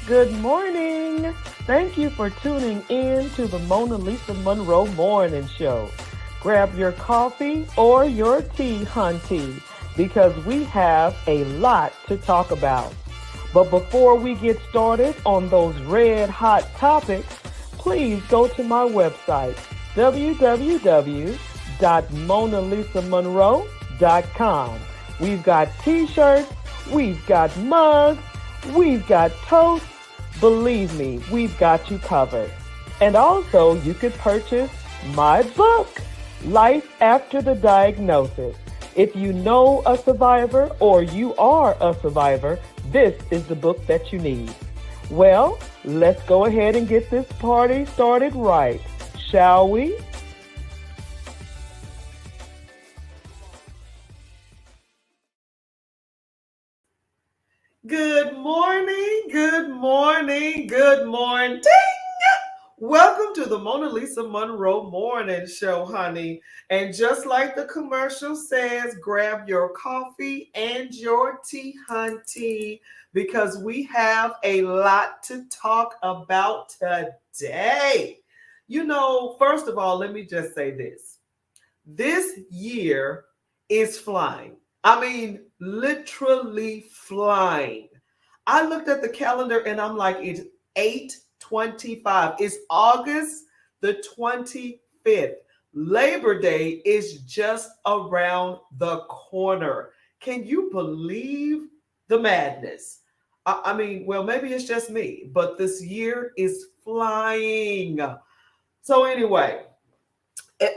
Good morning. Thank you for tuning in to the Monalisa Monroe Morning Show. Grab your coffee or your tea, hunty, because we have a lot to talk about. But before we get started on those red hot topics, please go to my website, www.monalisamonroe.com. We've got t-shirts, we've got mugs, we've got toast. Believe me, we've got you covered. And also, you could purchase my book, Life After the Diagnosis. If you know a survivor or you are a survivor, this is the book that you need. Well, let's go ahead and get this party started right, shall we? Good morning, good morning, good morning. Welcome to the Monalisa Monroe Morning Show, honey. And just like the commercial says, grab your coffee and your tea, hunty, because we have a lot to talk about today. First of all, let me just say this. This year is flying. I mean, literally flying. I looked at the calendar and I'm like, it's 8/25. It's August the 25th. Labor Day is just around the corner. Can you believe the madness? I mean, well, maybe it's just me, but this year is flying. So anyway,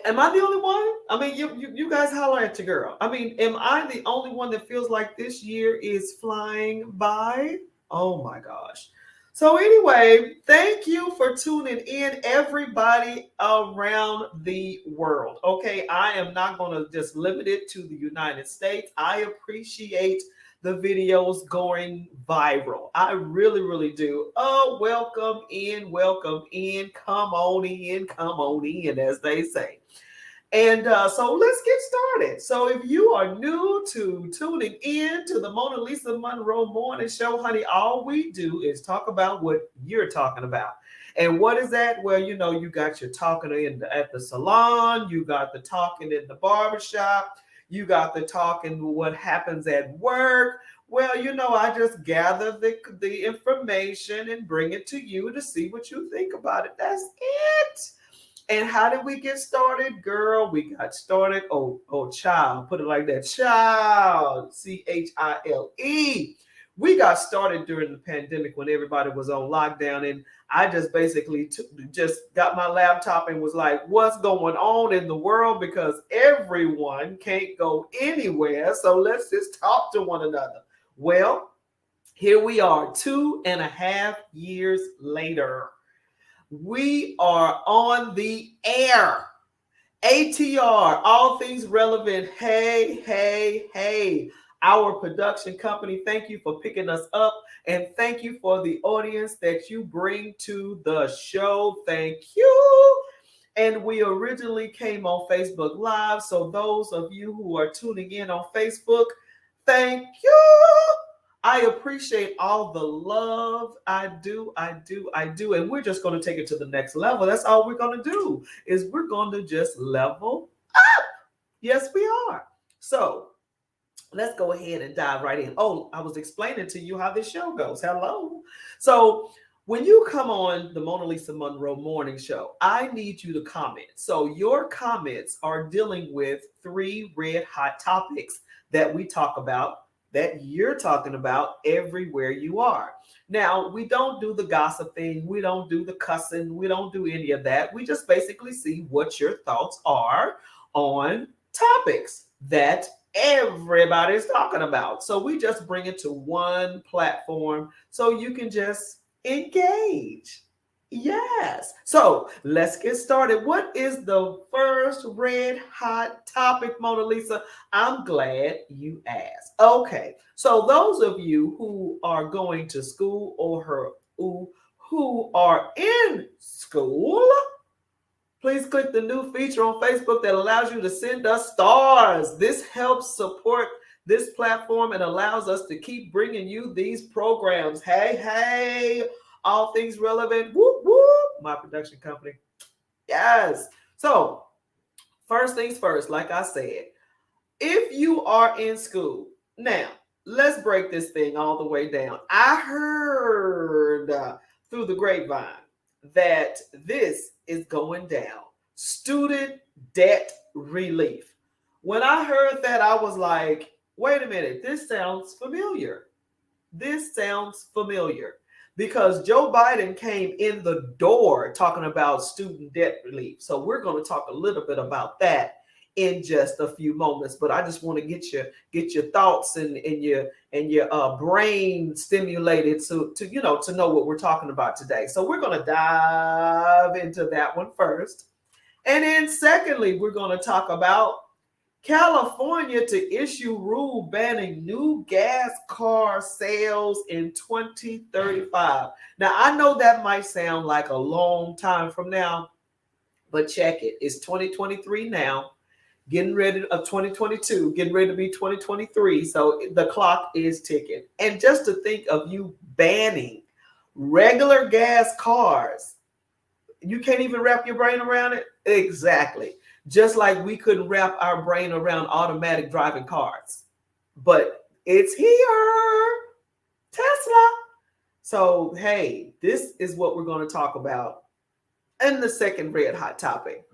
am I the only one? I mean, you guys holler at your girl. I mean, am I the only one that feels like this year is flying by? Oh my gosh. So anyway, thank you for tuning in, everybody around the world. Okay, I am not going to just limit it to the United States. I appreciate the videos going viral. I really, really do. Oh, welcome in, come on in, as they say. And so let's get started. So if you are new to tuning in to the Monalisa Monroe Morning Show, honey, all we do is talk about what you're talking about. And what is that? Well, you got your talking at the salon, you got the talking in the barbershop, you got the talking what happens at work. Well, I just gather the information and bring it to you to see what you think about it. That's it. And how did we get started? Girl, we got started. Child. Put it like that. Child. Chile. We got started during the pandemic when everybody was on lockdown. And I just basically just got my laptop and was like, what's going on in the world? Because everyone can't go anywhere. So let's just talk to one another. Well, here we are 2.5 years later. We are on the air. ATR, all things relevant. Hey. Our production company, thank you for picking us up. And thank you for the audience that you bring to the show. Thank you. And we originally came on Facebook Live. So those of you who are tuning in on Facebook, thank you. I appreciate all the love. I do. And we're just going to take it to the next level. That's all we're going to do is we're going to just level up. Yes, we are. So let's go ahead and dive right in. Oh, I was explaining to you how this show goes. Hello. So when you come on the Monalisa Monroe Morning Show, I need you to comment. So your comments are dealing with 3 red hot topics that we talk about, that you're talking about everywhere you are. Now, we don't do the gossiping, we don't do the cussing, we don't do any of that. We just basically see what your thoughts are on topics that everybody's talking about. So we just bring it to one platform so you can just engage. Yes. So let's get started. What is the first red hot topic, Monalisa? I'm glad you asked. Okay. So those of you who are going to school or who are in school, please click the new feature on Facebook that allows you to send us stars. This helps support this platform and allows us to keep bringing you these programs. Hey. all things relevant. Whoop, whoop, my production company. Yes. So, first things first, like I said, if you are in school, now let's break this thing all the way down. I heard through the grapevine that this is going down, student debt relief. When I heard that, I was like, wait a minute, this sounds familiar. This sounds familiar because Joe Biden came in the door talking about student debt relief. So we're going to talk a little bit about that in just a few moments. But I just want to get your thoughts and your brain stimulated to know what we're talking about today. So we're going to dive into that one first. And then secondly, we're going to talk about California to issue rule banning new gas car sales in 2035. Now, I know that might sound like a long time from now, but check it. It's 2023 now, getting ready of 2022, getting ready to be 2023. So the clock is ticking. And just to think of you banning regular gas cars, you can't even wrap your brain around it? Exactly. Just like we couldn't wrap our brain around automatic driving cars. But it's here. Tesla. So, hey, this is what we're going to talk about in the second red hot topic.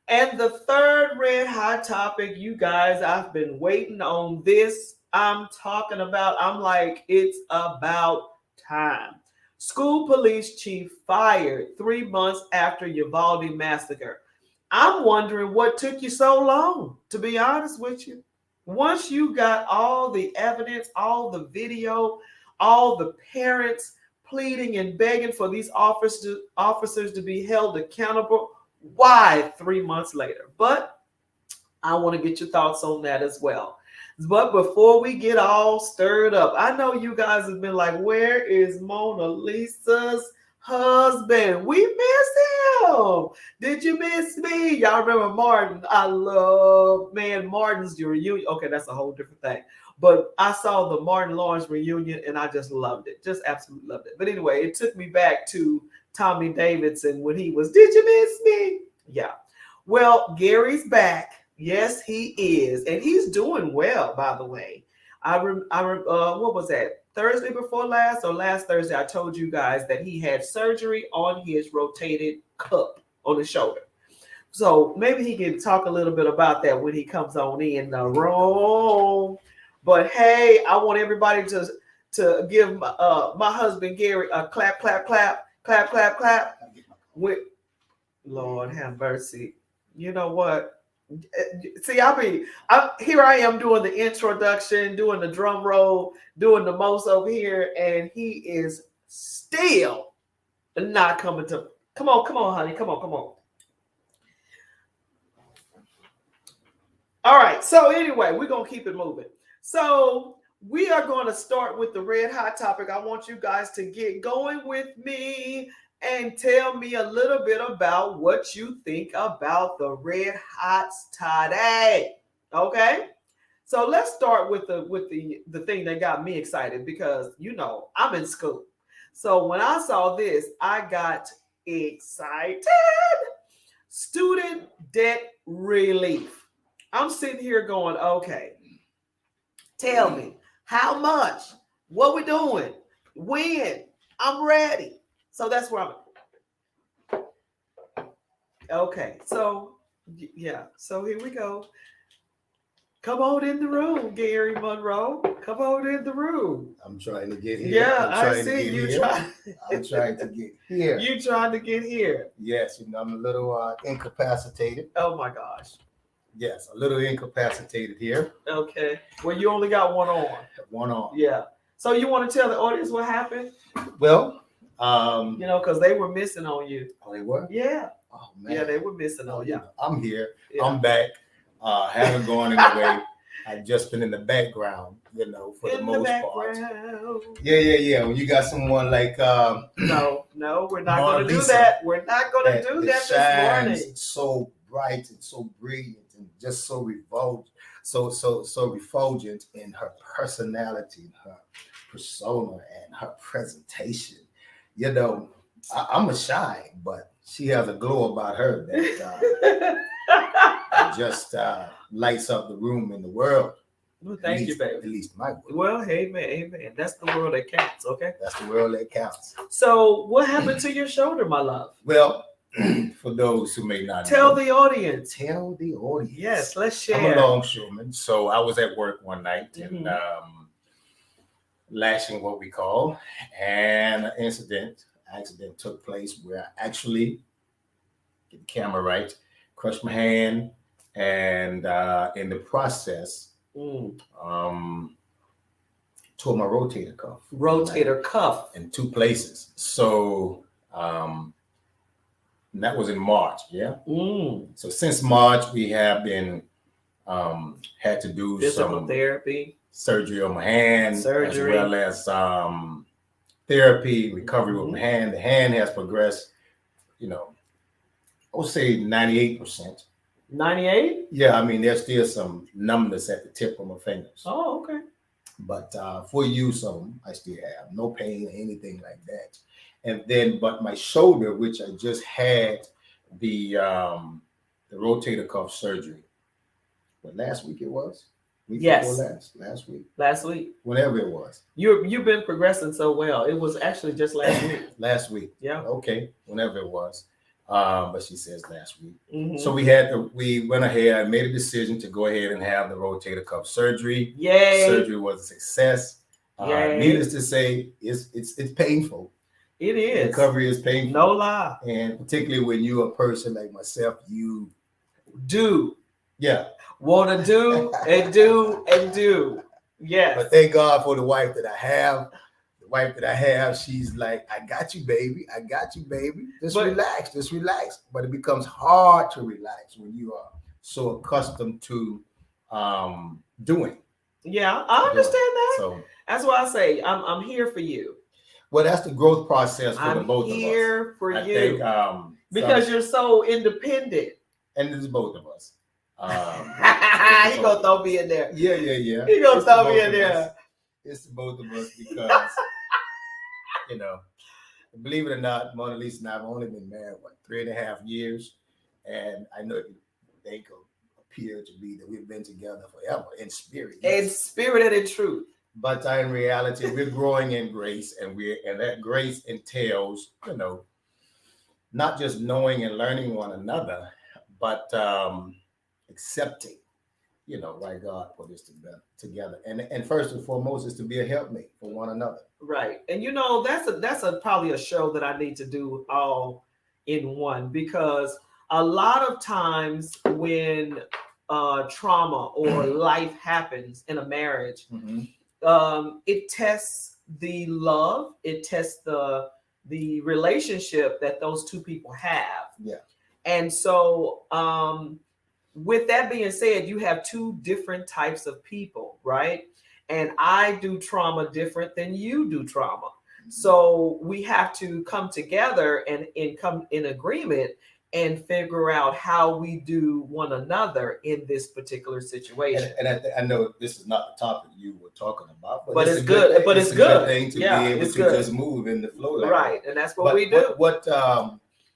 And the third red hot topic, you guys, I've been waiting on this. I'm like, it's about time. School police chief fired 3 months after Uvalde massacre. I'm wondering what took you so long, to be honest with you. Once you got all the evidence, all the video, all the parents pleading and begging for these officers to be held accountable, why 3 months later? But I want to get your thoughts on that as well. But before we get all stirred up, I know you guys have been like, where is Monalisa's husband? We miss him. Did you miss me? Y'all remember Martin? I love, man, Martin's reunion. Okay, that's a whole different thing. But I saw the Martin Lawrence reunion and I just loved it. Just absolutely loved it. But anyway, it took me back to Tommy Davidson when he was, did you miss me? Yeah. Well, Gary's back. Yes, he is. And he's doing well, by the way. What was that? Thursday before last or last Thursday, I told you guys that he had surgery on his rotated cup on his shoulder. So maybe he can talk a little bit about that when he comes on in the room. But hey, I want everybody to give my husband Gary a clap, clap, clap, clap, clap, clap. With Lord have mercy. You know what? See, here I am doing the introduction, doing the drum roll, doing the most over here, and he is still not coming to. Come on, honey. Come on. All right. So anyway, we're going to keep it moving. So we are going to start with the red hot topic. I want you guys to get going with me and tell me a little bit about what you think about the red hots today. Okay? So let's start with the thing that got me excited because I'm in school. So when I saw this, I got excited. Student debt relief. I'm sitting here going, okay, tell me how much, what we doing, when, I'm ready. So that's where I'm at. Okay, so yeah, so here we go. Come on in the room, Gary Monroe. Come on in the room. I'm trying to get here. Yeah, I see you trying. I'm trying to get here. You trying to get here? Yes, I'm a little incapacitated. Oh my gosh. Yes, a little incapacitated here. Okay. Well, you only got one on. One on. Yeah. So you want to tell the audience what happened? Well, because they were missing on you. Oh, they were? Yeah. Oh man. Yeah, they were missing on you. I'm here. Yeah. I'm back. Haven't gone anyway. I've just been in the background, for the most part. Yeah. When you got someone like no, we're not going to do that. We're not going to do that this morning. So bright and so brilliant and just so refulgent in her personality, her persona, and her presentation. you know, I'm a shy, but she has a glow about her that just lights up the room in the world. Well, thank you, baby. At least my world. Well, amen, amen. That's the world that counts, okay? That's the world that counts. So, what happened to your shoulder, my love? Well, for those who may not tell know, the audience. Tell the audience. Yes, let's share. I'm a longshoreman, so I was at work one night and lashing what we call, and an accident took place where I actually, get the camera right, crushed my hand, and in the process, tore my rotator cuff. Rotator cuff. In 2 places. So that was in March, yeah? So since March, we have been, had to do physical some therapy, surgery on my hand, as well as therapy, recovery with my hand. The hand has progressed, you know, I would say 98%. 98? Yeah, I mean, there's still some numbness at the tip of my fingers. Oh, okay. But for use of them, I still have no pain or anything like that. And then, but my shoulder, which I just had the rotator cuff surgery, what, last week it was? Yes. Last week. Last week. Whenever it was. You've been progressing so well. It was actually just last week. Last week. Yeah. Okay. Whenever it was. But she says last week. So we went ahead and made a decision to go ahead and have the rotator cuff surgery. Yay. Surgery was a success. Needless to say, it's painful. It is. Recovery is painful. No lie. And particularly when you're a person like myself, you do. Yeah. Want to do and do and do. Yes. But thank God for the wife that I have. The wife that I have, she's like, I got you, baby. I got you, baby. Just relax. But it becomes hard to relax when you are so accustomed to doing. Yeah, I understand that. So that's why I say I'm here for you. Well, that's the growth process for the both of us. I'm here for you. Think, because you're so independent. And it's both of us. He gonna throw me in there. Yeah. He gonna throw me in there. It's both of us because, you know, believe it or not, Monalisa and I have only been married, 3.5 years. And I know they could appear to be that we've been together forever in spirit. Yes. In spirit and in truth. But in reality, we're growing in grace, and that grace entails, you know, not just knowing and learning one another, but accepting, you know, why God put us together. And first and foremost is to be a helpmate for one another. Right. And you know, that's probably a show that I need to do all in one, because a lot of times when trauma or life happens in a marriage, it tests the love, it tests the relationship that those two people have. Yeah. And so with that being said, you have 2 different types of people, right? And I do trauma different than you do trauma. So we have to come together and come in agreement and figure out how we do one another in this particular situation. And I know this is not the topic you were talking about, but it's good. But it's a good thing to be able to just move in the flow. Right, and that's what we do. What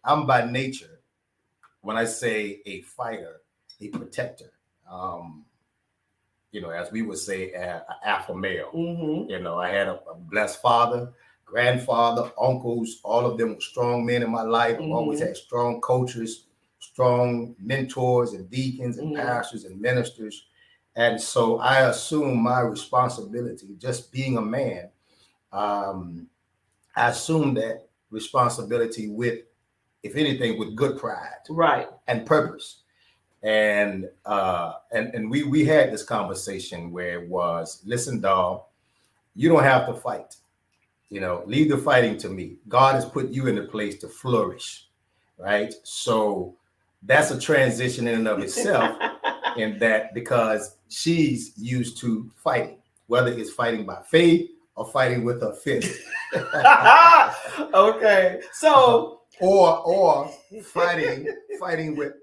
I'm by nature, when I say a fighter, a protector, you know, as we would say, an alpha male. You know, I had a blessed father, grandfather, uncles, all of them were strong men in my life. I've always had strong coaches, strong mentors and deacons and pastors and ministers. And so I assume my responsibility, just being a man, I assume that responsibility with, if anything, with good pride. Right. And purpose. And we had this conversation where it was, listen, dog, you don't have to fight. You know, leave the fighting to me. God has put you in a place to flourish, right? So that's a transition in and of itself, in that, because she's used to fighting, whether it's fighting by faith or fighting with her fist. Okay, so or fighting with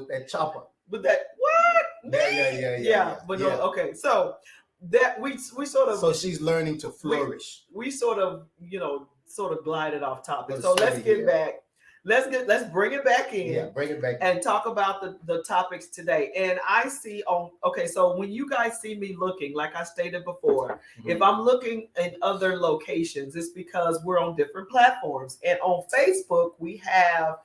that chopper. With that what? Yeah. But no, okay, so that we sort of, so she's learning to flourish. We sort of, you know, sort of glided off topic. Let's So let's see get here. back. Let's bring it back in. Yeah, bring it back and talk about the topics today. And I see so when you guys see me looking, like I stated before, if I'm looking in other locations, it's because we're on different platforms. And on Facebook, we have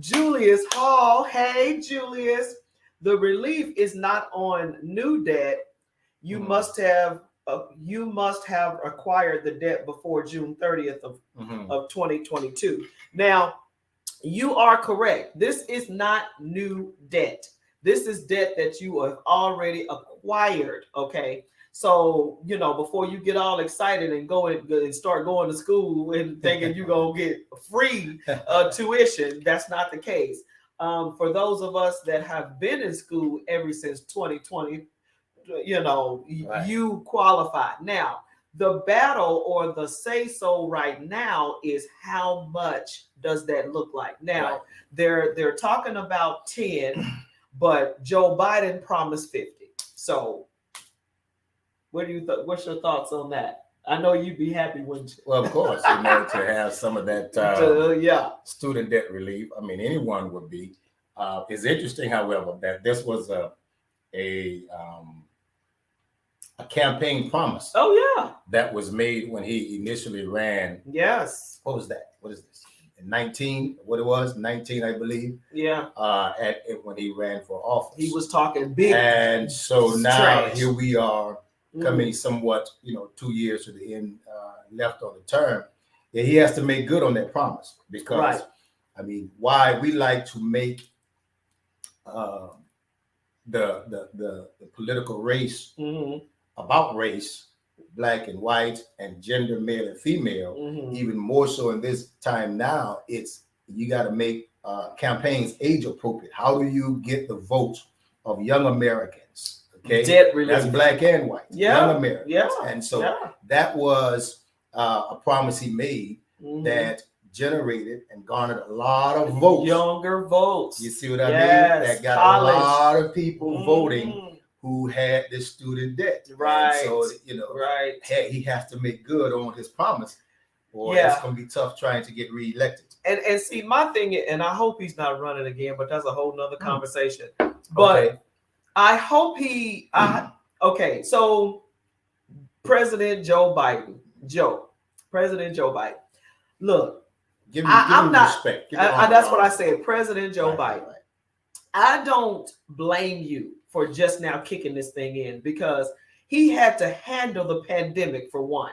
Julius Hall. Hey, Julius. The relief is not on new debt. You must have acquired the debt before June 30th of 2022. Now, you are correct. This is not new debt. This is debt that you have already acquired. Okay. So, before you get all excited and go and start going to school and thinking you're going to get free tuition, that's not the case. For those of us that have been in school ever since 2020, right. You qualify. Now, the battle or the say so right now is how much does that look like? Now, right. they're talking about 10, but Joe Biden promised 50. So what do you what's your thoughts on that? I know you'd be happy, wouldn't you? Well, of course, to have some of that student debt relief. I mean, anyone would be. It's interesting, however, that this was a campaign promise. Oh, yeah. That was made when he initially ran. Yes. What was that? What is this? 19, what it was? 19, I believe. Yeah. When he ran for office. He was talking big. And so now here we are coming somewhat, 2 years to the end left on the term. Yeah, he has to make good on that promise because, right. I mean, why we like to make the political race about race, black and white, and gender, male and female, even more so in this time now, you got to make campaigns age appropriate. How do you get the vote of young Americans? Okay, that's black and white, young Americans. Yeah. And so that was a promise he made that generated and garnered a lot of votes. Younger votes. You see what I mean? That got a lot of people voting who had this student debt. Right. And so, he has to make good on his promise, or it's going to be tough trying to get reelected. And see, my thing, and I hope he's not running again, but that's a whole nother conversation. But I hope so President Joe Biden. Look, I'm not respect. That's what I said. President Joe Biden. Right. I don't blame you for just now kicking this thing in because he had to handle the pandemic for one.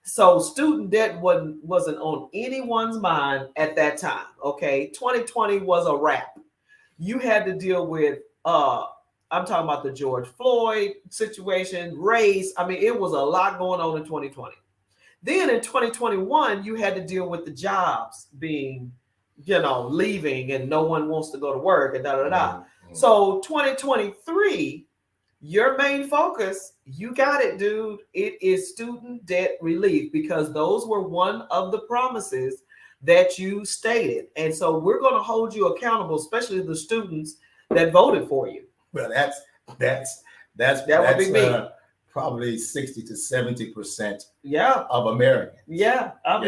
So student debt wasn't on anyone's mind at that time. Okay, 2020 was a wrap. You had to deal with I'm talking about the George Floyd situation, race. I mean, it was a lot going on in 2020. Then in 2021, you had to deal with the jobs being, leaving and no one wants to go to work and So 2023, your main focus, you got it, dude. It is student debt relief because those were one of the promises that you stated. And so we're going to hold you accountable, especially the students that voted for you. Well, that would be me. Probably 60 to 70% of Americans. Yeah, that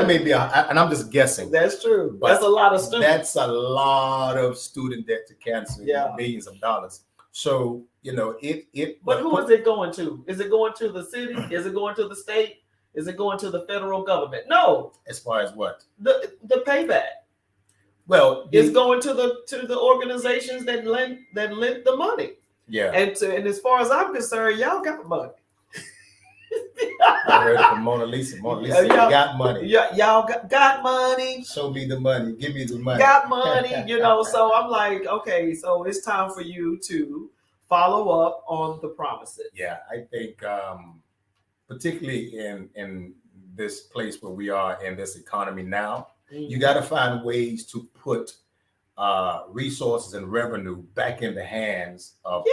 may be, and I'm just guessing. That's true. That's a lot of students. That's a lot of student debt to cancel. Millions of dollars. So But who is it going to? Is it going to the city? Is it going to the state? Is it going to the federal government? No. As far as what? The payback. Well, it's going to the organizations that lent the money. Yeah. And as far as I'm concerned, y'all got money. I heard it from Monalisa. Monalisa got money. Y'all got money. Show me the money. Give me the money. Got money, So I'm like, okay, so it's time for you to follow up on the promises. Yeah, I think particularly in this place where we are in this economy now, you got to find ways to put resources and revenue back in the hands of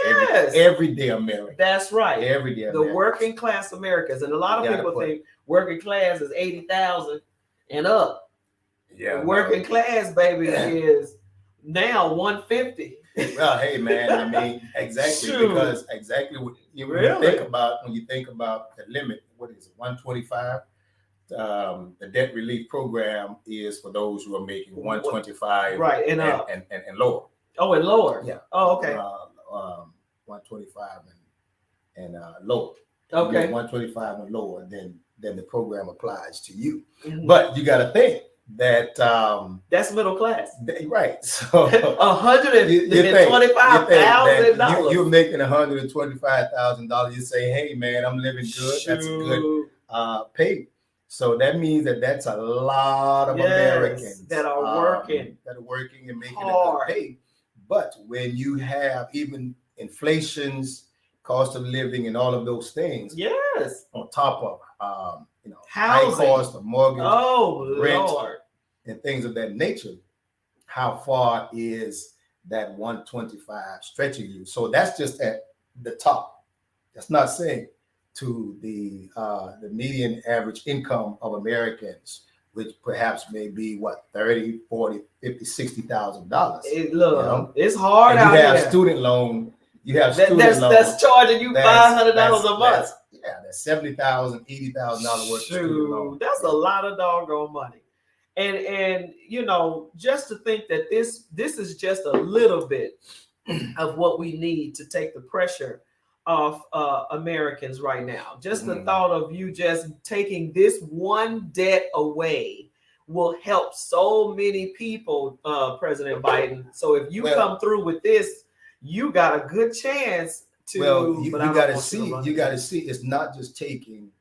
everyday Americans. That's right. Everyday Americans. The working class Americans. And a lot of people think working class is 80,000 and up. Yeah. Working class, baby, is now 150. Well, hey man, I mean, exactly. Shoot. Because exactly what you think about when you think about the limit, what is it, 125 the debt relief program is for those who are making 125 right and lower. Oh, and lower. Yeah. Oh, okay. 125 and lower. Okay. 125 and lower, then the program applies to you. Mm-hmm. But you got to think that that's middle class, right? So $125,000. You're making $125,000. You say, "Hey, man, I'm living good." Shoot. That's a good pay. So that means that's a lot of Americans that are working and making hard. A good pay. But when you have even inflations, cost of living, and all of those things, on top of housing, high cost of mortgage, rent, Lord, and things of that nature, how far is that 125 stretching you? So that's just at the top. That's not saying to the median average income of Americans, which perhaps may be $30,000, $40,000, $50,000, $60,000. It's hard out here. You have student loans. That's charging you $500 a month. That's $70,000, $80,000 worth of student loan. That's a lot of doggone money. And just to think that this is just a little bit of what we need to take the pressure off Americans right now. Just the thought of you just taking this one debt away will help so many people, President Biden. So if you come through with this, you got a good chance to. Well, you got to see. You got to see. It's not just taking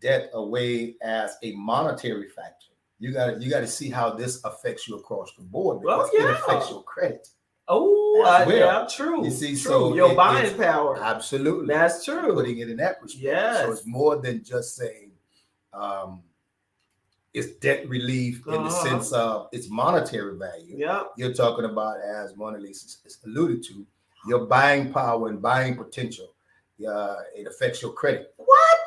debt away as a monetary factor. You got to see how this affects you across the board, because it affects your credit. Yeah, true. You see, true. So your buying power. Absolutely, that's true. Putting it in that perspective. Yes. So it's more than just saying it's debt relief in the sense of its monetary value. Yep. You're talking about, as Monalisa alluded to, your buying power and buying potential. It affects your credit. What?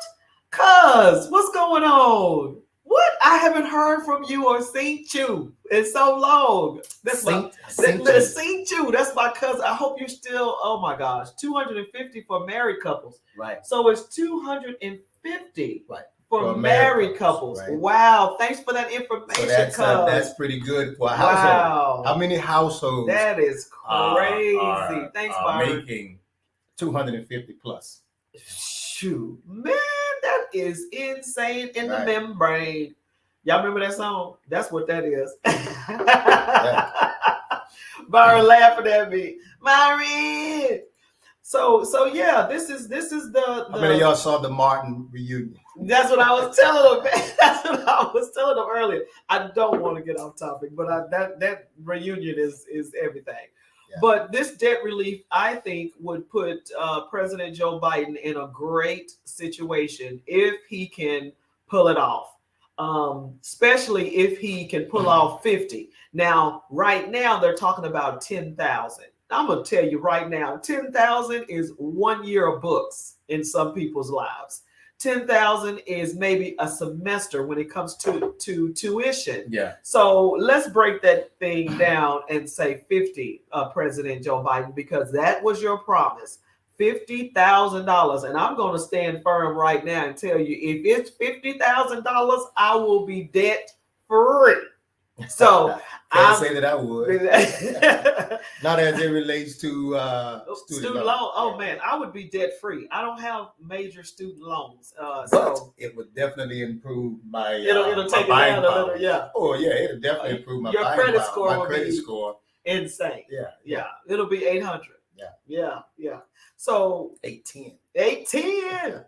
Cuz, what's going on? What? I haven't heard from you or seen you in so long. Seen you. That's my cousin. I hope you're still. Oh my gosh, 250 for married couples. Right. So it's 250. Right. For married couples. Right. Wow. Thanks for that information. So that's pretty good for a household. Wow. How many households? That is crazy. Thanks, Byron. Making 250 plus. Shoot, man, that is insane in the membrane. Y'all remember that song? That's what that is. Byron laughing at me. Byron. So yeah, this is the. How many of y'all saw the Martin reunion? That's what I was telling them. That's what I was telling them earlier. I don't want to get off topic, but that reunion is everything. Yeah. But this debt relief, I think, would put President Joe Biden in a great situation if he can pull it off, especially if he can pull off 50. Now, right now, they're talking about 10,000. I'm going to tell you right now, 10,000 is 1 year of books in some people's lives. 10,000 is maybe a semester when it comes to tuition. Yeah. So let's break that thing down and say 50, President Joe Biden, because that was your promise, $50,000. And I'm going to stand firm right now and tell you, if it's $50,000, I will be debt free. So can't say that I would. Not as it relates to student loan. Oh man, I would be debt free. I don't have major student loans. But it would definitely improve my it'll take my it down power. A little, yeah. Oh yeah, it'll definitely improve my credit power. score. My credit score. Insane. Yeah. It'll be 800. Yeah. So 810.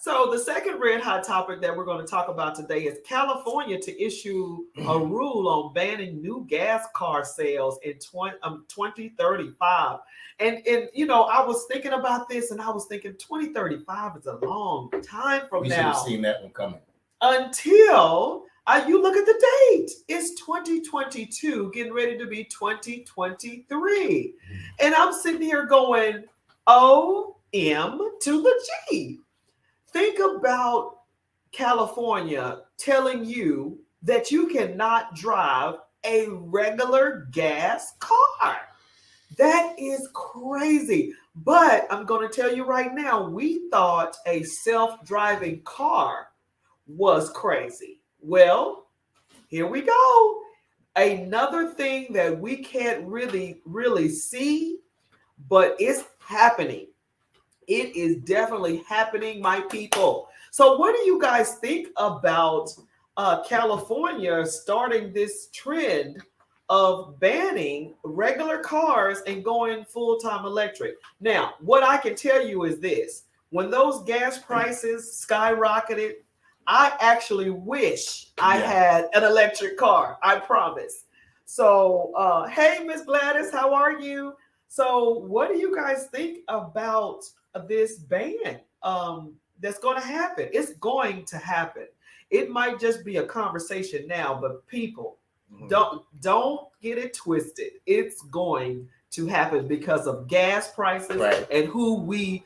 So the second red hot topic that we're going to talk about today is California to issue a rule on banning new gas car sales in 2035. And I was thinking about this, and I was thinking 2035 is a long time from now. We should have seen that one coming. Until you look at the date. It's 2022, getting ready to be 2023. And I'm sitting here going, O-M to the G. Think about California telling you that you cannot drive a regular gas car. That is crazy. But I'm going to tell you right now, we thought a self-driving car was crazy. Well, here we go. Another thing that we can't really see, but it's happening. It is definitely happening, my people. So, what do you guys think about California starting this trend of banning regular cars and going full-time electric? Now, what I can tell you is this: when those gas prices skyrocketed, I actually wish I had an electric car. I promise. So, hey, Miss Gladys, how are you? So, what do you guys think about this ban that's going to happen? It's going to happen. It might just be a conversation now, but people, don't get it twisted. It's going to happen because of gas prices, right, and who we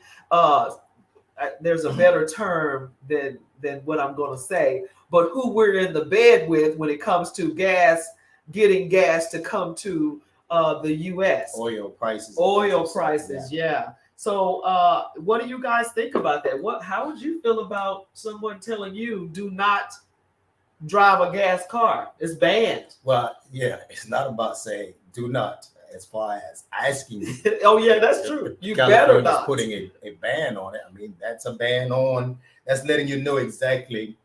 there's a better term than what I'm going to say, but who we're in the bed with when it comes to gas, getting gas to come to the U.S. Oil prices. Yeah. So, what do you guys think about that? How would you feel about someone telling you do not drive a gas car? It's banned. Well, yeah, it's not about saying do not, as far as asking. Oh yeah, that's true. You California's better not. Putting a ban on it. I mean, that's a ban on. That's letting you know exactly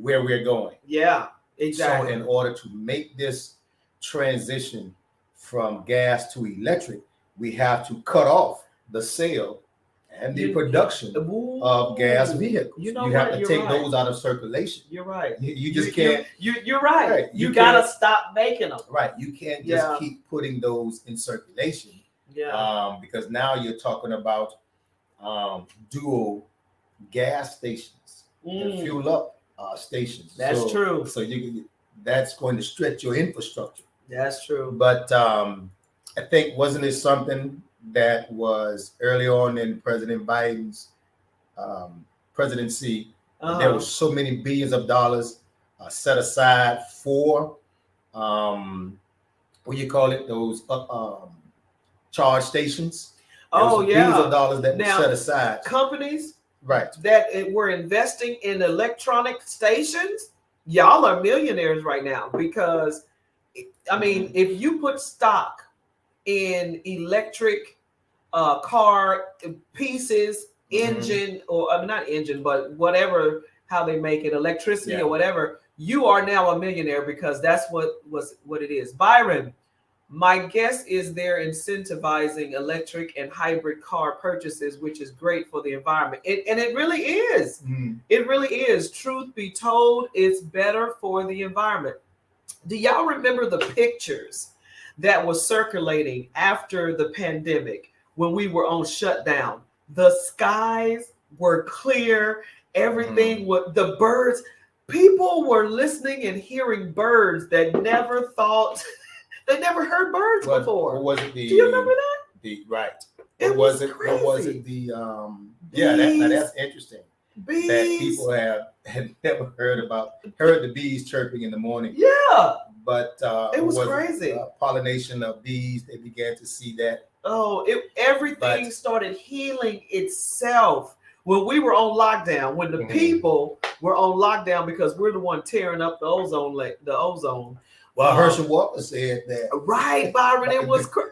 where we're going. Yeah, exactly. So, in order to make this transition from gas to electric, we have to cut off the sale and the production of gas vehicles. You have to take those out of circulation. You're right. You just can't. You're right. Right. You gotta stop making them. Right. You can't just keep putting those in circulation. Yeah. Because now you're talking about dual gas stations and fuel up stations. That's true. So that's going to stretch your infrastructure. That's true. But I think, wasn't it something that was early on in President Biden's presidency? There were so many billions of dollars set aside for what you call it, those charge stations. Billions of dollars that were set aside. Companies, right, that were investing in electronic stations. Y'all are millionaires right now because, I mean, if you put stock in electric car pieces, engine, or not engine, but whatever, how they make it, electricity or whatever, you are now a millionaire because that's what it is. Byron, my guess is they're incentivizing electric and hybrid car purchases, which is great for the environment. And it really is. It really is. Truth be told, it's better for the environment. Do y'all remember the pictures that was circulating after the pandemic when we were on shutdown? The skies were clear. Everything was, the birds, people were listening and hearing birds that never thought, they never heard birds before. What was it? Do you remember that? Right. It was crazy. What was it? That's interesting. Bees. That people had never heard the bees chirping in the morning. Yeah. But it was crazy. Pollination of bees, they began to see that. Oh, everything started healing itself when we were on lockdown, when the people were on lockdown because we're the one tearing up the ozone. Well, Herschel Walker said that. Right, Byron, it was crazy.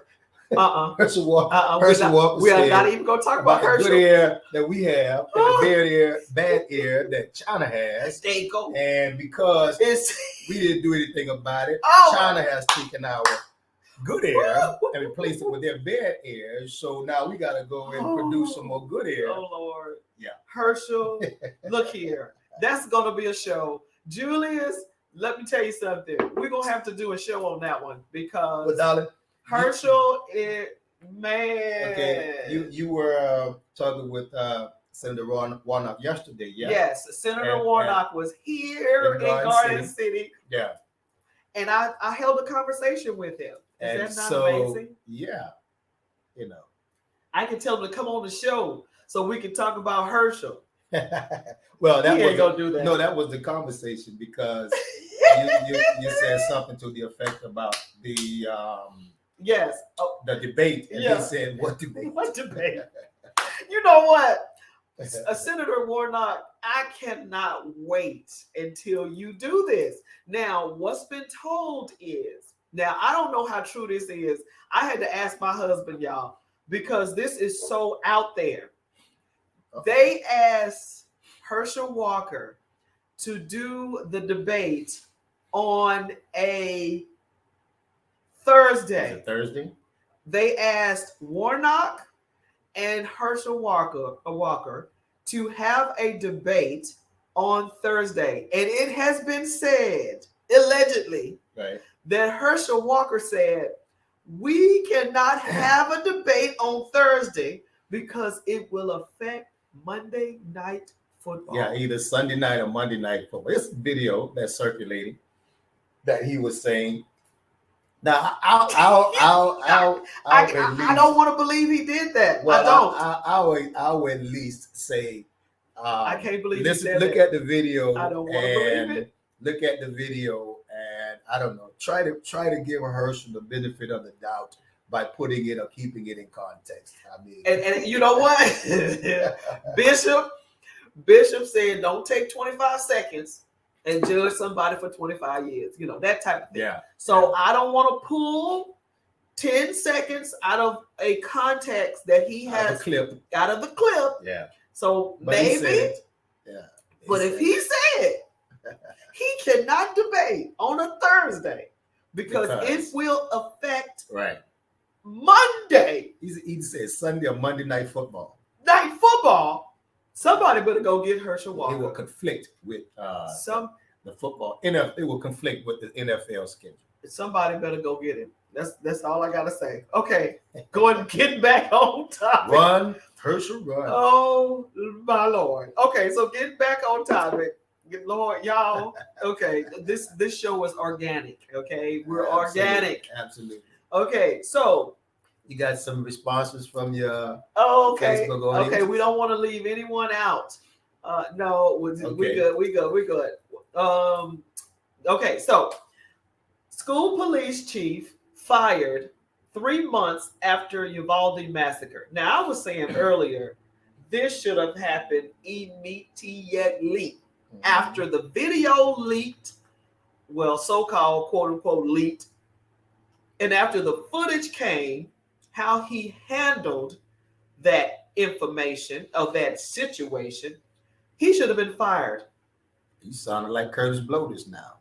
Herschel Walker we are not even going to talk about Herschel. The good air that we have and the bad air that China has. There you go. And because we didn't do anything about it, China has taken our good air and replaced it with their bad air. So now we got to go and produce some more good air. Oh, Lord. Yeah. Herschel, look here. That's going to be a show. Julius, let me tell you something. We're going to have to do a show on that one because... But darling, Herschel, man. Okay, you were talking with Senator Warnock yesterday, yeah? Yes, Senator Warnock was here in Garden City. Yeah. And I held a conversation with him. Is that not amazing? Yeah. I can tell him to come on the show so we can talk about Herschel. Well, that ain't gonna do that. No, that was the conversation because you said something to the effect about the the debate, and he said, "What debate? What debate?" You know what? Senator Warnock, I cannot wait until you do this. Now, what's been told is, now I don't know how true this is. I had to ask my husband, y'all, because this is so out there. They asked Herschel Walker to do the debate on a Thursday. Is it Thursday? They asked Warnock and Herschel Walker to have a debate on Thursday. And it has been said, allegedly, right, that Herschel Walker said, we cannot have a debate on Thursday because it will affect Monday Night Football. Yeah, either Sunday night or Monday Night Football. It's a video that's circulating that he was saying. Now, I don't want to believe he did that. Well, I don't. I would at least say, I can't believe look at the video. I don't want to believe it. Look at the video, and I don't know. Try to give Herschel the benefit of the doubt by putting it or keeping it in context. I mean, and you know what, Bishop said, don't take 25 seconds and judge somebody for 25 years. You know, that type of thing. Yeah. So I don't want to pull 10 seconds out of a context that he has out of the clip. Yeah. So but maybe. Yeah. But if he said he cannot debate on a Thursday because it will affect Monday. He said Sunday or Monday Night Football. Night Football. Somebody better go get Herschel Walker. It will conflict with the football. It will conflict with the NFL schedule. Somebody better go get him. That's all I gotta say. Okay, getting back on topic. Run, Herschel, run. Oh my Lord. Okay, so getting back on topic. Lord, y'all. Okay, this show is organic. Okay, we're organic. Absolutely. Okay, so. You got some responses from your okay. Facebook audience? Okay, we don't want to leave anyone out. No, we good. Okay, so school police chief fired 3 months after Uvalde massacre. Now, I was saying earlier, this should have happened immediately after the video leaked, well, so-called quote-unquote leaked, and after the footage came, how he handled that information of that situation, he should have been fired. You sounded like Curtis Blow now.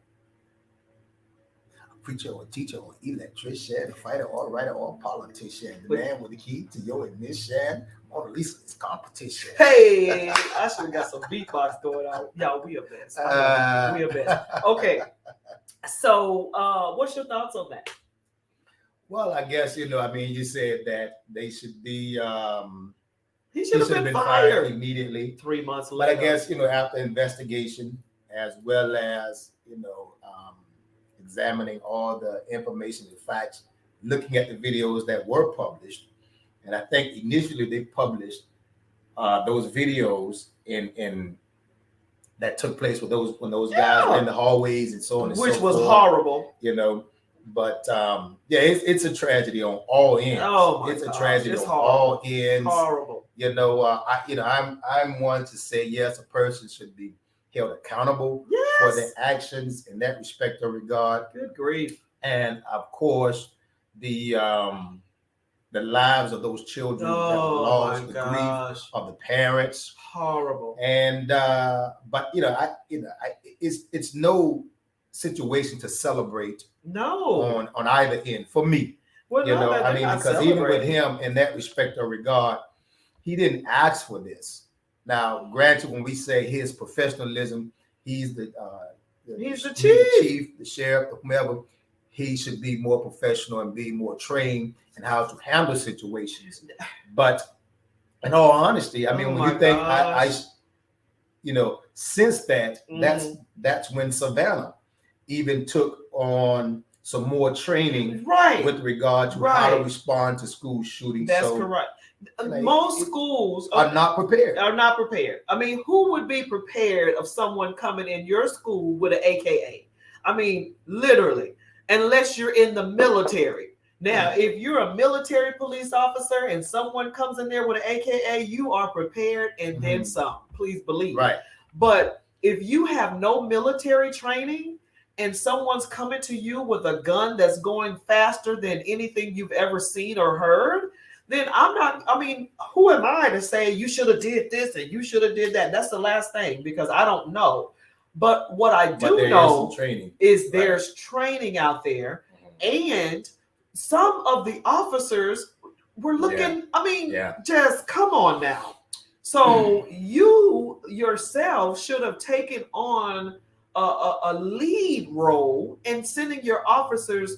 A preacher or teacher or electrician, a fighter or writer or politician. The man with the key to your ignition. Monalisa is competition. Hey, I should have got some beatbox going on. Y'all, we a best. We a best. Okay. So what's your thoughts on that? Well, I guess, you said that they should be he should have been fired immediately 3 months later. But I guess, after investigation, as well as, examining all the information and facts, looking at the videos that were published. And I think initially they published those videos in that took place with when those guys were in the hallways and so on and so forth. Which was horrible. But it's a tragedy on all ends. Oh my it's a gosh, tragedy on horrible. all ends. Horrible. I'm one to say yes, a person should be held accountable for their actions in that respect or regard. Good grief. And of course, the lives of those children that were lost, the grief of the parents. Horrible. And but it's no situation to celebrate. No. On either end for me. Well, because even with him in that respect or regard, he didn't ask for this. Now, granted, when we say his professionalism, he's the chief, the sheriff, whomever. He should be more professional and be more trained in how to handle situations. But in all honesty, when you think since that, that's when Savannah even took on some more training with regard to how to respond to school shootings. That's correct. Most schools are not prepared. Who would be prepared of someone coming in your school with an AKA? Literally, unless you're in the military. Now, if you're a military police officer and someone comes in there with an AKA, you are prepared and then some. Please believe. Right. But if you have no military training and someone's coming to you with a gun that's going faster than anything you've ever seen or heard, then who am I to say you should have did this and you should have did that? That's the last thing, because I don't know. But what I do know is there's training out there, and some of the officers were looking, just come on now. So you yourself should have taken on a lead role in sending your officers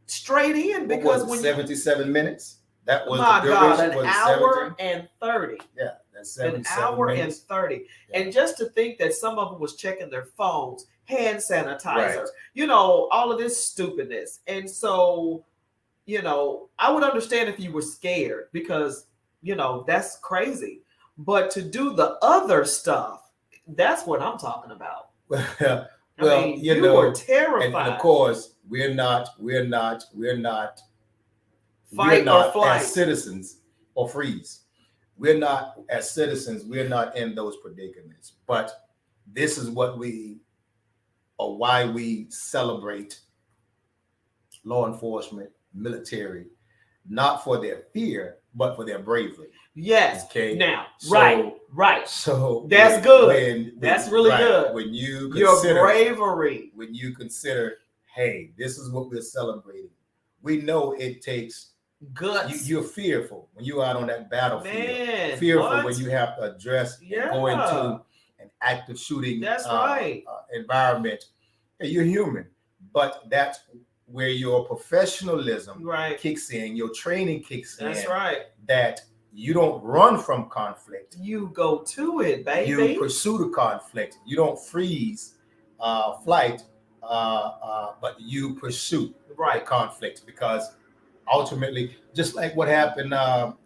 straight in, because when 77 minutes, that was my the God, duration, an hour and 30. Yeah, that's an hour minutes. And 30. Yeah. And just to think that some of them was checking their phones, hand sanitizer, all of this stupidness. And so, I would understand if you were scared, because, that's crazy. But to do the other stuff, that's what I'm talking about. You were terrified. And of course, we're not fight or flight as citizens or freeze. We're not as citizens. We're not in those predicaments. But this is why we celebrate law enforcement, military, not for their fear, but for their bravery. Yes. Okay. Now, right. So that's good. That's really good. When you consider your bravery, when you consider, hey, this is what we're celebrating. We know it takes guts. You're fearful when you're out on that battlefield. Man, fearful when you have to address and go into an active shooting environment. And you're human, but that's where your professionalism kicks in, your training kicks in. That's right. That you don't run from conflict. You go to it, baby. You pursue the conflict. You don't freeze, flight, but you pursue the conflict, because ultimately, just like what happened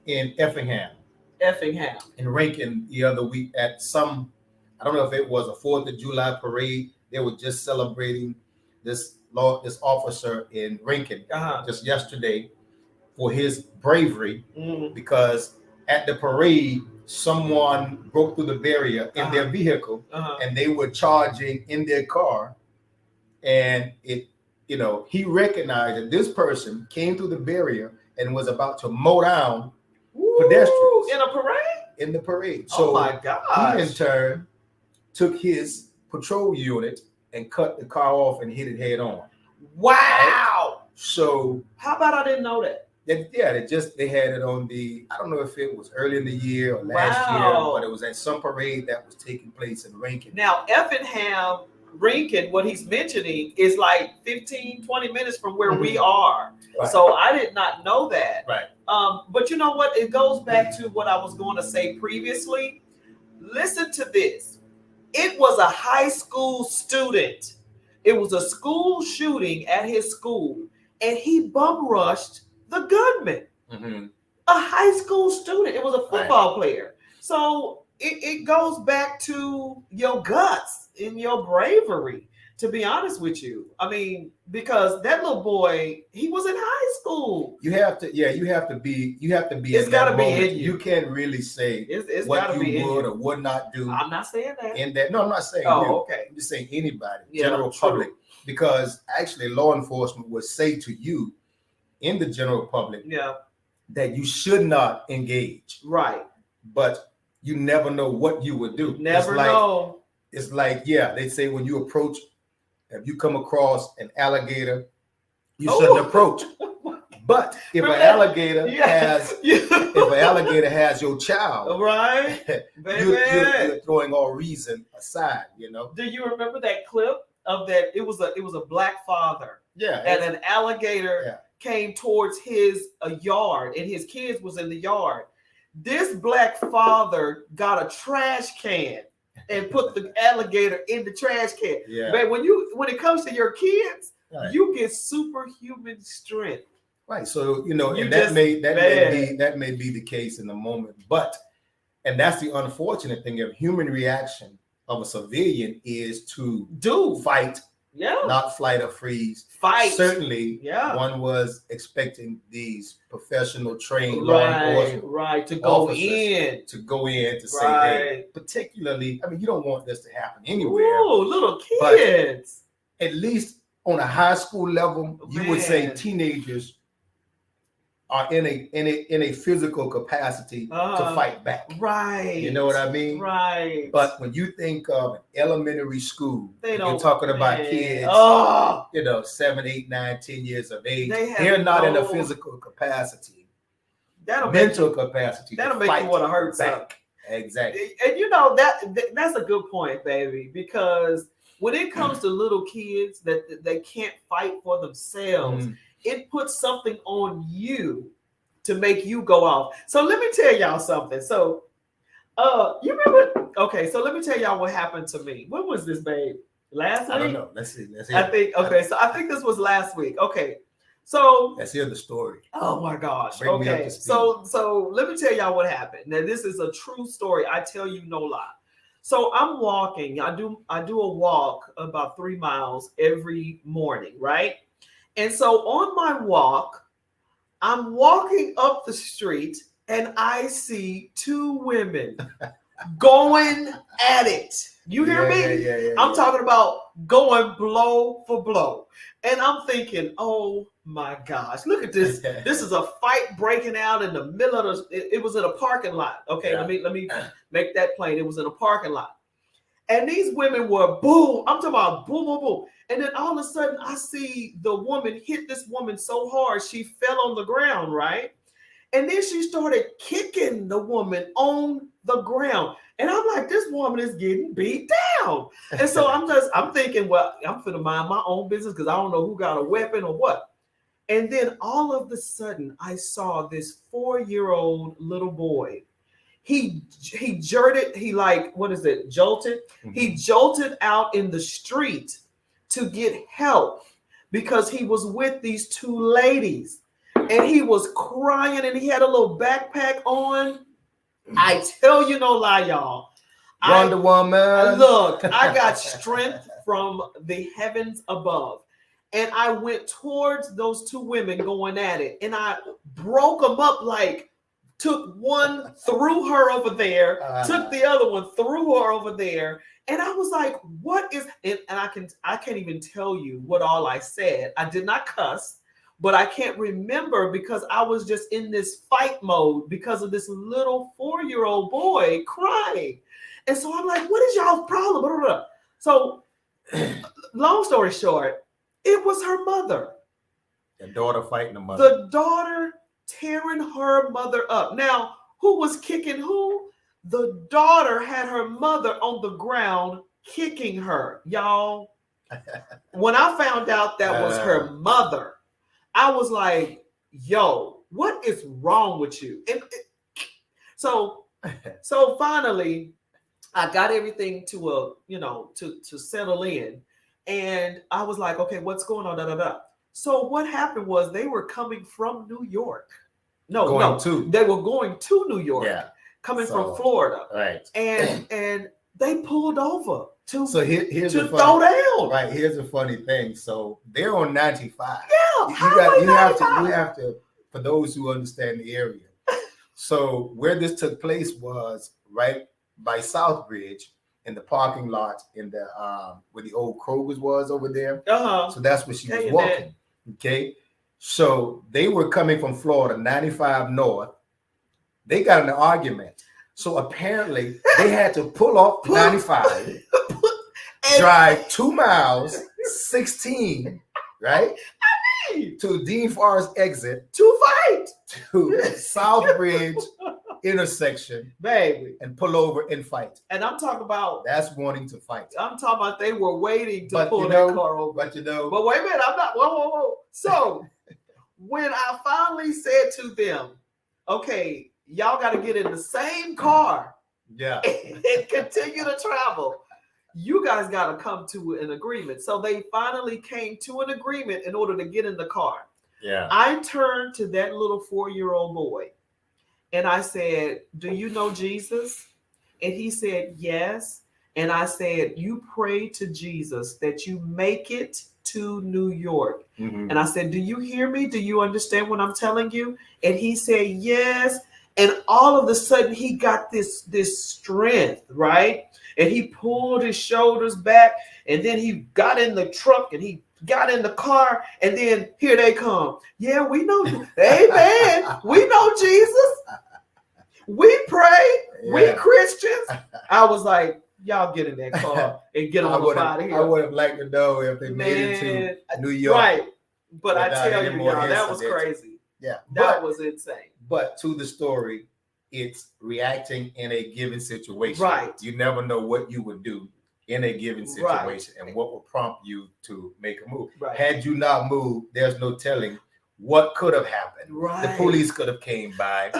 in Effingham, in Rankin the other week at some, I don't know if it was a 4th of July parade. They were just celebrating this officer in Rankin just yesterday for his bravery, because at the parade, someone broke through the barrier in their vehicle, and they were charging in their car, and he recognized that this person came through the barrier and was about to mow down pedestrians in a parade. In the parade, so my God! He in turn took his patrol unit and cut the car off and hit it head on. Wow! Right? So how about I didn't know that? They had it on I don't know if it was early in the year or last year, but it was at some parade that was taking place in Rankin. Now, Effingham, Rankin, what he's mentioning is like 15, 20 minutes from where we are. Right. So I did not know that. Right. But you know what? It goes back to what I was going to say previously. Listen to this. It was a high school student. It was a school shooting at his school, and he bum rushed the gunman. A high school student. It was a football player. So it goes back to your guts and your bravery, to be honest with you. I mean, because that little boy, he was in high school. You have to be. It's got to be in you. You can't really say it's what you would or would not do. I'm not saying that. No, I'm not saying you. Okay. I'm just saying anybody, general public, because actually law enforcement would say to you, in the general public, that you should not engage. Right. But you never know what you would do. Never know. It's like, they say when you approach, if you come across an alligator, you shouldn't approach. But if an alligator has your child, right, you're throwing all reason aside. Do you remember that clip of that? It was a black father. And an alligator came towards his yard, and his kids was in the yard. This black father got a trash can and put the alligator in the trash can. But when it comes to your kids, you get superhuman strength. Right. So and that may be the case in the moment, and that's the unfortunate thing of human reaction of a civilian is to fight Yeah. Not flight or freeze. Fight. Certainly, yeah. One was expecting these professional trained law enforcement to go in. To go in to say, hey, particularly, I mean, you don't want this to happen anywhere. Ooh, little kids. But at least on a high school level, you would say teenagers are in a physical capacity to fight back. Right. You know what I mean? Right. But when you think of elementary school, you're talking about kids, 7, 8, 9, 10 years of age, they're not in a physical capacity. Mental capacity. That'll make you want to hurt something. Exactly. And that's a good point, baby, because when it comes to little kids that they can't fight for themselves, it puts something on you to make you go off. So let me tell y'all something. So you remember? Okay, so let me tell y'all what happened to me. When was this, babe? Last week? I don't know. Let's see. I think I think this was last week. Okay. So let's hear the story. Oh my gosh. Okay. So let me tell y'all what happened. Now this is a true story. I tell you no lie. So I'm walking. I do a walk about 3 miles every morning, right? And so on my walk, I'm walking up the street and I see 2 women going at it. You hear me? Yeah, I'm talking about going blow for blow. And I'm thinking, oh my gosh, look at this. This is a fight breaking out in the middle of it was in a parking lot. Okay, let me make that plain. It was in a parking lot. And these women were boom. I'm talking about boom, boom, boom. And then all of a sudden I see the woman hit this woman so hard she fell on the ground, right? And then she started kicking the woman on the ground. And I'm like, this woman is getting beat down. And so I'm thinking, well, I'm finna mind my own business because I don't know who got a weapon or what. And then all of a sudden I saw this 4-year-old little boy. He jolted. Mm-hmm. He jolted out in the street to get help because he was with these 2 ladies. And he was crying and he had a little backpack on. I tell you no lie, y'all. Wonder Woman. Look, I got strength from the heavens above. And I went towards those 2 women going at it. And I broke them up, like took one, threw her over there, took the other one, threw her over there. And I was like, what is, and I can't even tell you what all I said. I did not cuss. But I can't remember because I was just in this fight mode because of this little 4-year-old boy crying. And so I'm like, what is y'all's problem? So long story short, it was her mother. The daughter fighting the mother. The daughter tearing her mother up. Now, who was kicking who? The daughter had her mother on the ground kicking her. Y'all, when I found out that was her mother, I was like, yo, what is wrong with you? And so finally, I got everything to settle in. And I was like, okay, what's going on? So what happened was they were coming from New York. They were going to New York, coming from Florida. Right. And they pulled over to throw down. Right. Here's a funny thing. So they're on 95. Yeah. You have to, for those who understand the area. So where this took place was right by Southbridge in the parking lot in the where the old Kroger's was over there. So that's where she was walking. Okay. So they were coming from Florida, 95 north. They got in an argument. So apparently they had to pull off 95, drive 2 miles, 16, right? To Dean Forest exit to fight to Southbridge intersection, baby, and pull over and fight. And I'm talking about that's wanting to fight. I'm talking about they were waiting to pull that car over. But wait a minute, I'm not. Whoa. So when I finally said to them, okay, y'all got to get in the same car, and continue to travel. You guys got to come to an agreement. So they finally came to an agreement in order to get in the car. Yeah. I turned to that little 4-year-old boy and I said, do you know Jesus? And he said, yes. And I said, you pray to Jesus that you make it to New York. Mm-hmm. And I said, do you hear me? Do you understand what I'm telling you? And he said, yes. And all of a sudden he got this strength, right? And he pulled his shoulders back, and then he got in the truck and he got in the car, and then here they come. Yeah, we know. Amen. We know Jesus. We pray. Yeah. We Christians. I was like, y'all get in that car and get on out of here. I would have liked to know if they made it to New York. Right. But I tell you, y'all, that was crazy. Yeah. That was insane. But to the story, it's reacting in a given situation. Right. You never know what you would do in a given situation and what will prompt you to make a move. Right. Had you not moved, there's no telling what could have happened. Right. The police could have came by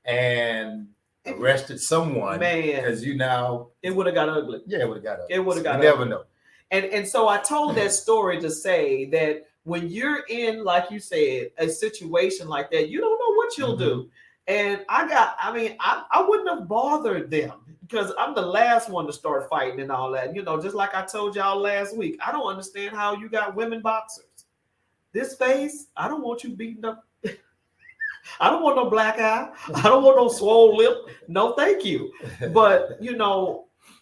and arrested someone. Man. Because it would have got ugly. Yeah, it would have got ugly. It would have got ugly. You ugly. never know. And so I told that story to say that when you're in, like you said, a situation like that, you don't know what you'll do. And I wouldn't have bothered them because I'm the last one to start fighting and all that. Just like I told y'all last week, I don't understand how you got women boxers. This face, I don't want you beating up. I don't want no black eye. I don't want no swollen lip. No, thank you. But,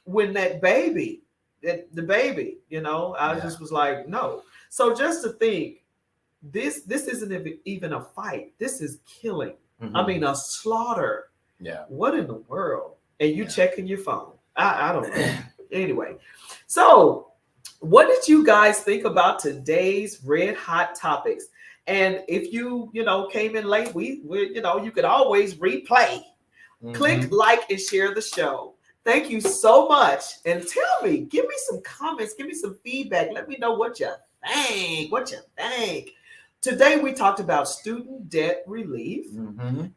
when that baby, the baby, I just was like, no. So just to think, this isn't even a fight. This is killing. I mean, a slaughter. Yeah. What in the world? And you checking your phone. I don't know. Anyway, so what did you guys think about today's red hot topics? And if you came in late, we you could always replay. Click like and share the show. Thank you so much. And tell me, give me some comments, give me some feedback. Let me know what you think. Today we talked about student debt relief,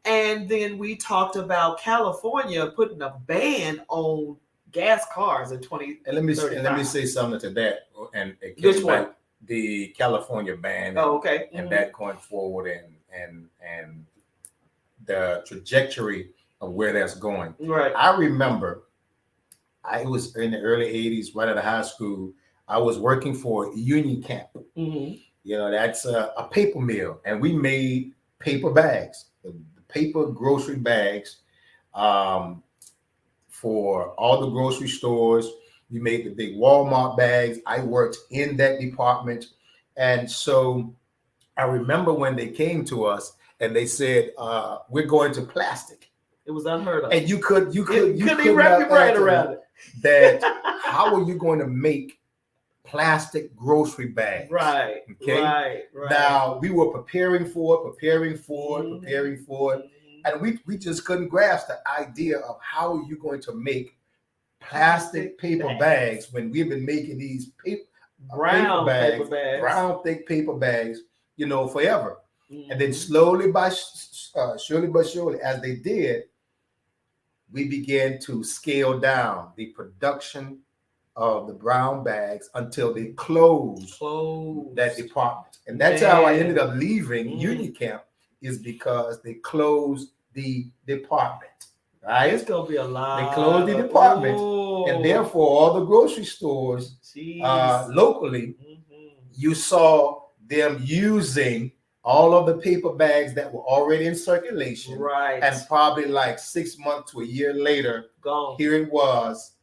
and then we talked about California putting a ban on gas cars in 2035. And let me say something to that. And which one? The California ban. Okay. And that going forward and the trajectory of where that's going. Right. I remember I was in the early 80s, right out of high school. I was working for Union Camp. That's a paper mill, and we made paper bags, the paper grocery bags for all the grocery stores. We made the big Walmart bags. I worked in that department. And so I remember when they came to us and they said, we're going to plastic. It was unheard of. And you couldn't even wrap your brain around it. That how are you going to make plastic grocery bags? Right. Okay. Right. Now we were preparing for it. And we just couldn't grasp the idea of how are you going to make plastic paper bags when we've been making these brown thick paper bags, forever. And then surely but surely, as they did, we began to scale down the production of the brown bags until they closed that department. And that's how I ended up leaving Union Camp, is because they closed the department. Right? It's gonna be a lot. They closed the department, and therefore all the grocery stores locally, you saw them using all of the paper bags that were already in circulation. Right. And probably like 6 months to a year later, gone. Here it was,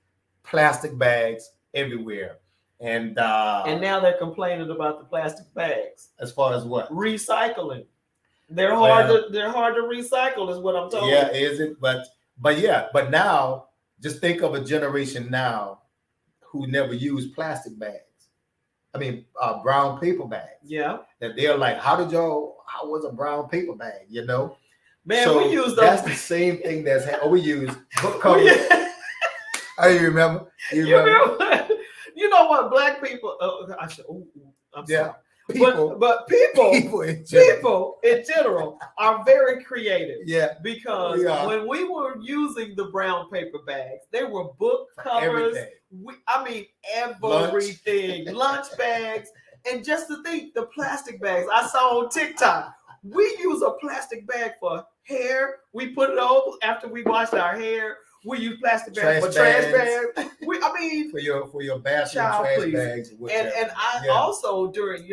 plastic bags everywhere. And now they're complaining about the plastic bags. As far as what? Recycling. They're hard to recycle, is what I'm told. Yeah, is it? But now just think of a generation now who never used plastic bags. I mean, brown paper bags. Yeah. That they're like, how was a brown paper bag? Man, so we use those. That's the same thing we use book covers. Oh, you remember? You remember? You know what? Black people. I'm sorry. But people in general are very creative. Yeah. Because when we were using the brown paper bags, they were book covers. Everything. Lunch bags. And just to think, the plastic bags I saw on TikTok. We use a plastic bag for hair. We put it over after we wash our hair. We use plastic bags for trash bags. I mean, for your bathroom child, trash please. bags. And I also during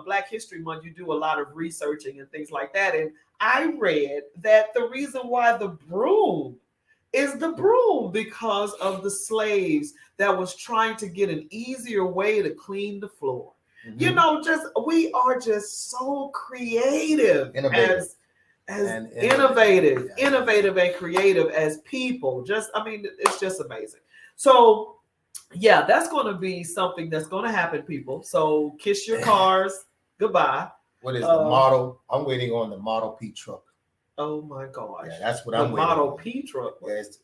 Black History Month, you do a lot of researching and things like that. And I read that the reason why the broom is the broom because of the slaves that was trying to get an easier way to clean the floor. Mm-hmm. We are just so creative innovative and creative as people. It's just amazing. So yeah, that's going to be something that's going to happen, people. So kiss your cars goodbye. What is the model? I'm waiting on the Model P truck. Oh my gosh. Yeah, that's what I'm waiting on. The Model on. P truck. Yeah, it's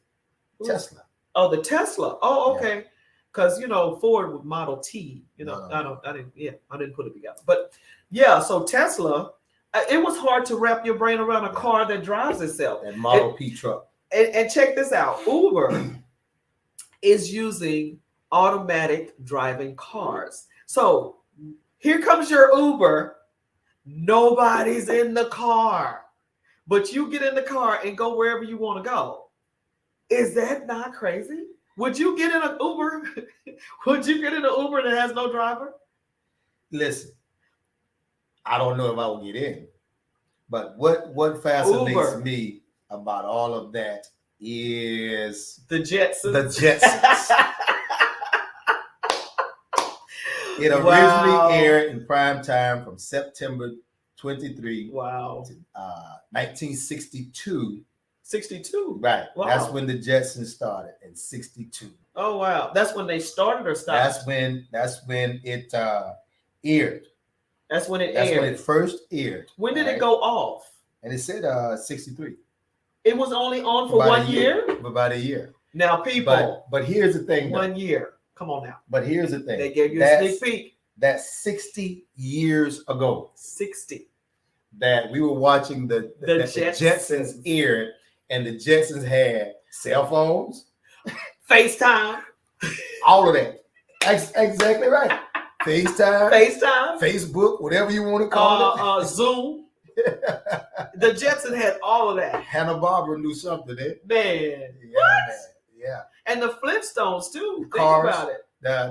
Tesla. Oh, the Tesla. Oh, okay. Because Ford with Model T. I didn't put it together. But yeah, so Tesla. It was hard to wrap your brain around a car that drives itself. That Model P truck. And check this out. Uber is using automatic driving cars. So here comes your Uber. Nobody's in the car. But you get in the car and go wherever you want to go. Is that not crazy? Would you get in an Uber? Would you get in an Uber that has no driver? Listen, I don't know if I will get in. But what fascinates me about all of that is the Jetsons. The Jetsons. It originally aired in prime time from September 23 to 1962. 62. Right. Wow. That's when the Jetsons started in 62. Oh wow. That's when they started or stopped? That's when it aired. That's when it aired. That's when it first aired. When did it go off? And it said 63. It was only on for 1 year? About a year. Now people. But here's the thing. 1 year. Come on now. But here's the thing. They gave you a sneak peek. That's 60 years ago. 60. That we were watching the Jetsons aired, and the Jetsons had cell phones, FaceTime, all of that. Exactly right. FaceTime, Facebook, whatever you want to call it. Zoom. The Jetsons had all of that. Hanna-Barbera knew something, eh? Man. Yeah, what? Man. Yeah. And the Flintstones too. Cars, think about it.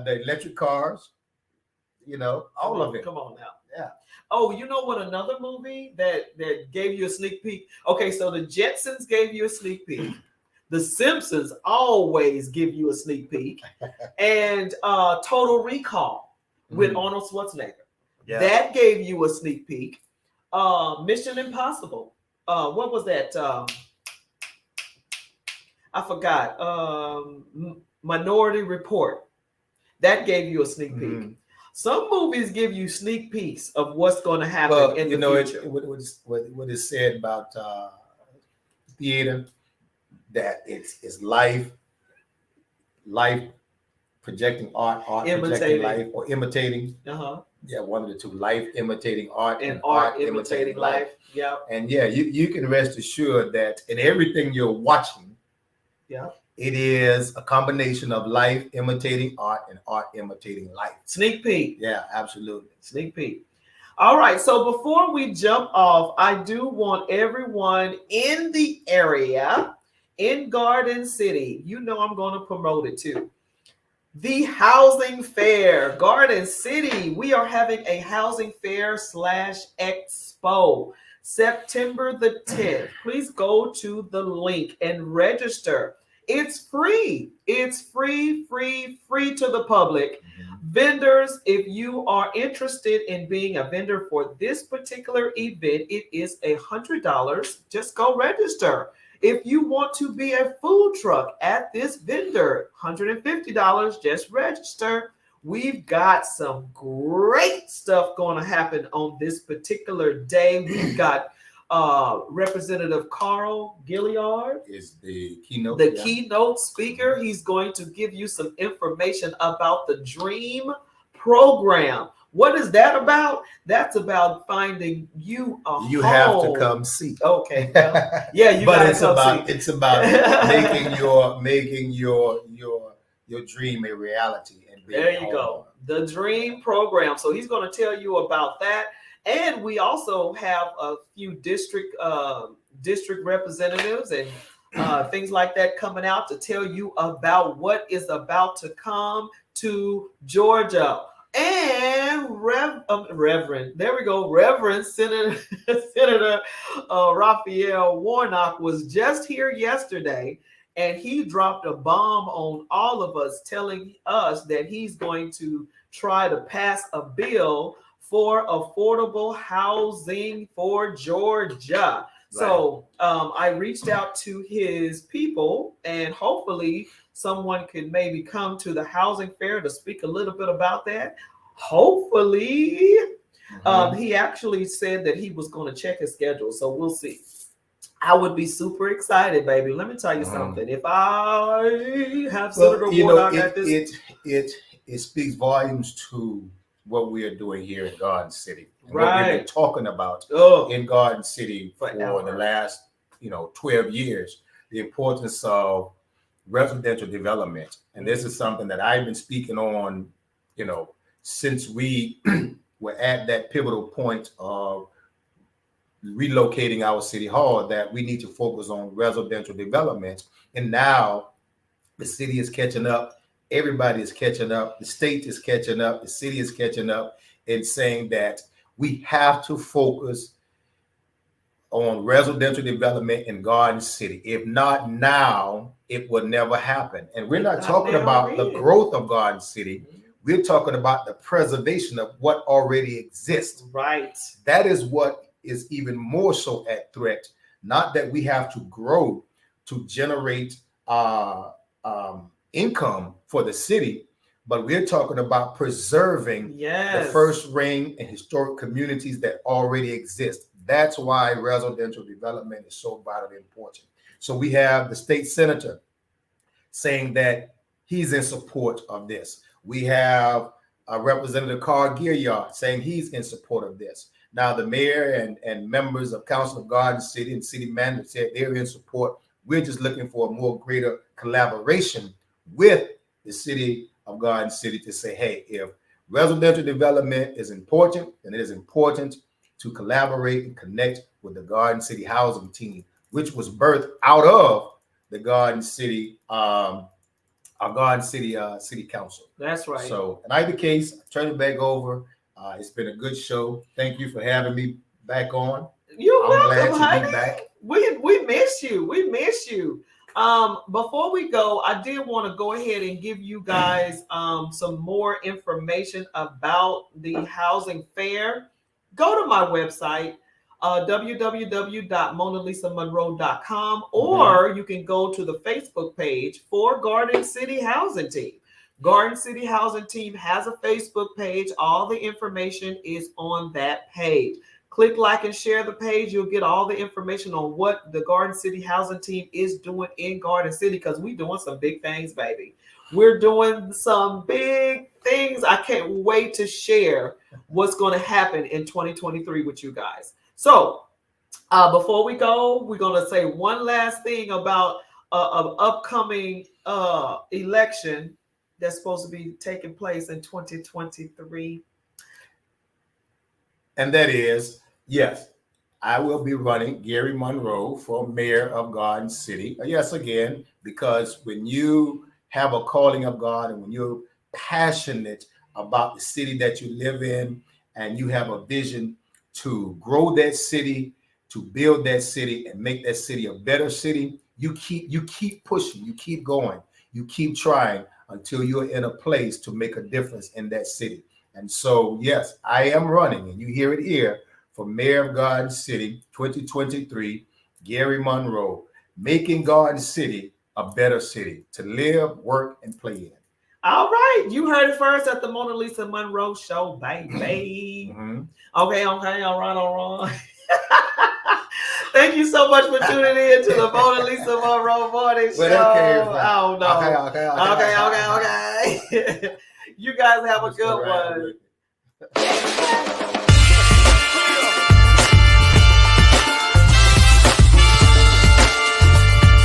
The electric cars, all of it. Come on now. Yeah. Oh, you know what? Another movie that gave you a sneak peek. Okay, so the Jetsons gave you a sneak peek. The Simpsons always give you a sneak peek. And Total Recall with Arnold Schwarzenegger. Yeah. That gave you a sneak peek. Mission Impossible. What was that? I forgot. Minority Report. That gave you a sneak peek. Mm-hmm. Some movies give you sneak peeks of what's going to happen in the future. What is said about theater, that it's life projecting art projecting life, or imitating. Yeah, one of the two: life imitating art, and art imitating life. Yeah. And yeah, you can rest assured that in everything you're watching, it is a combination of life imitating art and art imitating life. Sneak peek. Yeah, absolutely. Sneak peek. All right. So before we jump off, I do want everyone in the area in Garden City, I'm going to promote it too. The housing fair, Garden City. We are having a housing fair /expo, September the 10th. Please go to the link and register. It's free. It's free to the public. Vendors, if you are interested in being a vendor for this particular event, it is $100. Just go register. If you want to be a food truck at this vendor, $150, just register. We've got some great stuff going to happen on this particular day. We've got Representative Carl Gilliard is the keynote. Keynote speaker. He's going to give you some information about the DREAM program. What is that about? That's about finding you a home. You have to come see. Okay. Well, yeah, you but it's about making your dream a reality. And there you go. The DREAM program. So he's going to tell you about that. And we also have a few district representatives and things like that coming out to tell you about what is about to come to Georgia. And Reverend, there we go, Reverend Senator Raphael Warnock was just here yesterday, and he dropped a bomb on all of us, telling us that he's going to try to pass a bill for affordable housing for Georgia. So I reached out to his people, and hopefully someone could maybe come to the housing fair to speak a little bit about that. Hopefully. He actually said that he was going to check his schedule, so we'll see. I would be super excited, baby. Let me tell you something. If I have Senator Warnock at this, it speaks volumes to what we are doing here in Garden City. And right. What we've been talking about in Garden City for the last 12 years, the importance of residential development. And this is something that I've been speaking on, since we were at that pivotal point of relocating our city hall, that we need to focus on residential development. And now the city is catching up. Everybody is catching up. The state is catching up. The city is catching up in saying that we have to focus on residential development in Garden City. If not now, it will never happen. And we're not talking about the growth of Garden City. We're talking about the preservation of what already exists. Right. That is what is even more so at threat. Not that we have to grow to generate income for the city, but we're talking about preserving the first ring and historic communities that already exist. That's why residential development is so vitally important. So we have the state senator saying that he's in support of this. We have Representative Carl Gilliard saying he's in support of this. Now the mayor and members of Council of Garden City and city manager said they're in support. We're just looking for a more greater collaboration with the city of Garden City to say, hey, if residential development is important, then it is important to collaborate and connect with the Garden City housing team, which was birthed out of the Garden City, our Garden City City Council. That's right. So, in either case, I turn it back over. It's been a good show. Thank you for having me back on. You're welcome, glad to honey. be back. We miss you. We miss you. Before we go, I did want to go ahead and give you guys some more information about the housing fair. Go to my website, www.monalisamonroe.com, or you can go to the Facebook page for Garden City Housing Team. Garden City Housing Team has a Facebook page. All the information is on that page. Click like and share the page. You'll get all the information on what the Garden City Housing Team is doing in Garden City, because we're doing some big things, baby. We're doing some big things. I can't wait to share what's going to happen in 2023 with you guys. So before we go, we're going to say one last thing about an upcoming election that's supposed to be taking place in 2023. And that is, yes, I will be running Gary Monroe for mayor of Garden City. Yes, again, because when you have a calling of God and when you're passionate about the city that you live in and you have a vision to grow that city, to build that city and make that city a better city, you keep pushing, you keep going, you keep trying until you're in a place to make a difference in that city. And so, yes, I am running, and you hear it here, for Mayor of Garden City 2023, Gary Monroe, making Garden City a better city to live, work, and play in. All right. You heard it first at the Monalisa Monroe Show, baby. Okay. All right. Thank you so much for tuning in to the Monalisa Monroe Morning Show. Oh, no. Okay. You guys have a good one.